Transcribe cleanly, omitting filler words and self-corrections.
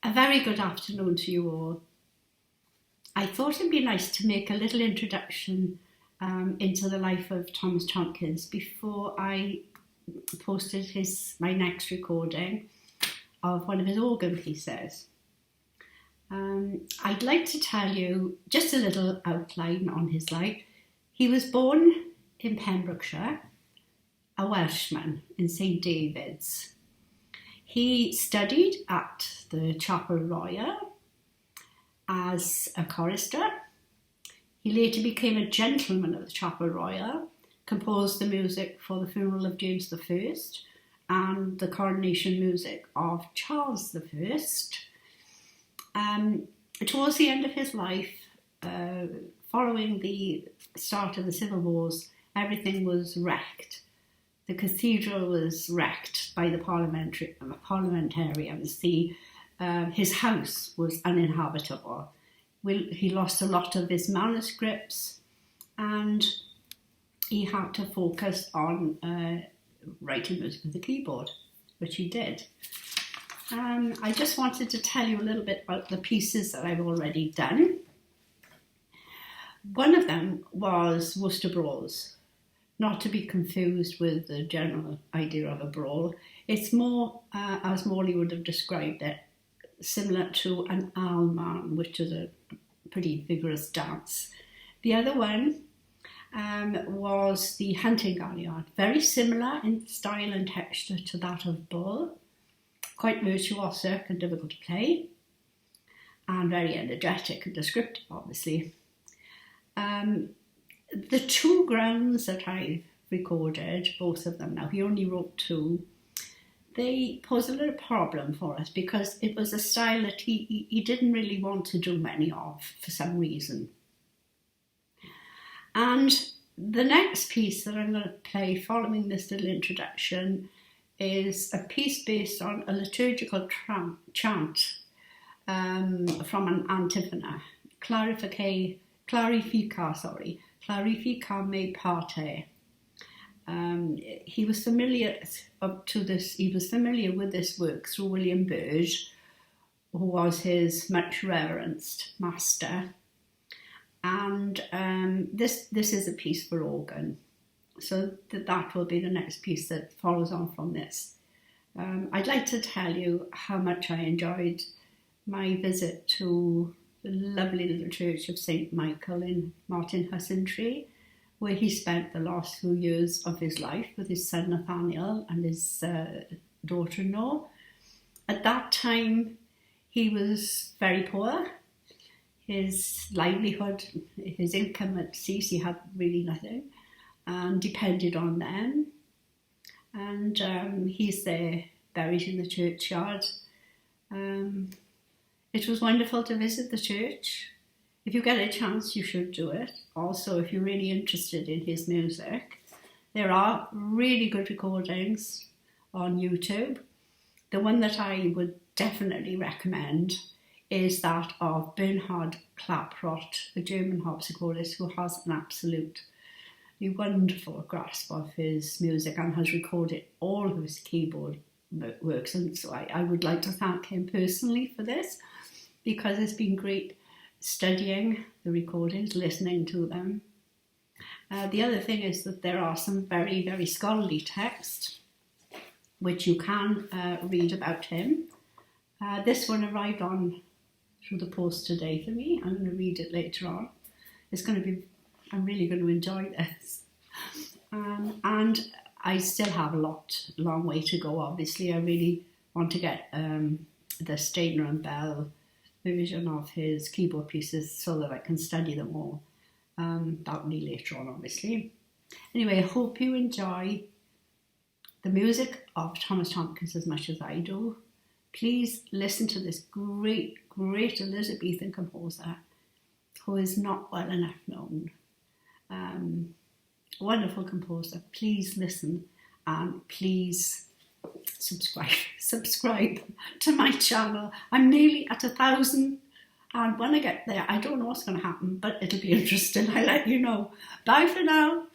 A very good afternoon to you all. I thought it'd be nice to make a little introduction into the life of Thomas Tomkins before I posted my next recording of one of his organ pieces. I'd like to tell you just a little outline on his life. He was born in Pembrokeshire, a Welshman in St David's. He studied at the Chapel Royal as a chorister. He later became a gentleman of the Chapel Royal, composed the music for the funeral of James I and the coronation music of Charles I. Towards the end of his life, following the start of the civil wars, everything was wrecked. The cathedral was wrecked by the parliamentarians. His house was uninhabitable. He lost a lot of his manuscripts and he had to focus on writing music with the keyboard, which he did. I just wanted to tell you a little bit about the pieces that I've already done. One of them was Worcester Brawls. Not to be confused with the general idea of a brawl. It's more, as Morley would have described it, similar to an alman, which is a pretty vigorous dance. The other one was the hunting galliard, very similar in style and texture to that of bull, quite virtuosic and difficult to play, and very energetic and descriptive, obviously. The two grounds that I've recorded, both of them now, he only wrote two, they pose a little problem for us because it was a style that he didn't really want to do many of for some reason. And the next piece that I'm going to play following this little introduction is a piece based on a liturgical chant from an antiphona, Clarifica me parte. He was familiar with this work through William Burge, who was his much reverenced master. And this is a piece for organ. So that will be the next piece that follows on from this. I'd like to tell you how much I enjoyed my visit to the lovely little church of St Michael in Martin Hussentree, where he spent the last few years of his life with his son Nathaniel and his daughter-in-law. At that time, he was very poor. His livelihood, his income had ceased. He had really nothing and depended on them. And he's there, buried in the churchyard. It was wonderful to visit the church. If you get a chance, you should do it. Also, if you're really interested in his music, there are really good recordings on YouTube. The one that I would definitely recommend is that of Bernhard Klaproth, a German harpsichordist who has an absolutely wonderful grasp of his music and has recorded all of his keyboard works. And so I would like to thank him personally for this, because it's been great studying the recordings, listening to them. The other thing is that there are some very, very scholarly texts which you can read about him. This one arrived through the post today for me. I'm going to read it later on. I'm really going to enjoy this. And I still have a long way to go, obviously. I really want to get the Stainer and Bell version of his keyboard pieces so that I can study them all. That will be later on, obviously. Anyway, I hope you enjoy the music of Thomas Tomkins as much as I do. Please listen to this great, great Elizabethan composer who is not well enough known. Wonderful composer. Please listen and please subscribe to my channel. I'm nearly at 1,000, and when I get there, I don't know what's going to happen, but it'll be interesting. I'll let you know. Bye for now.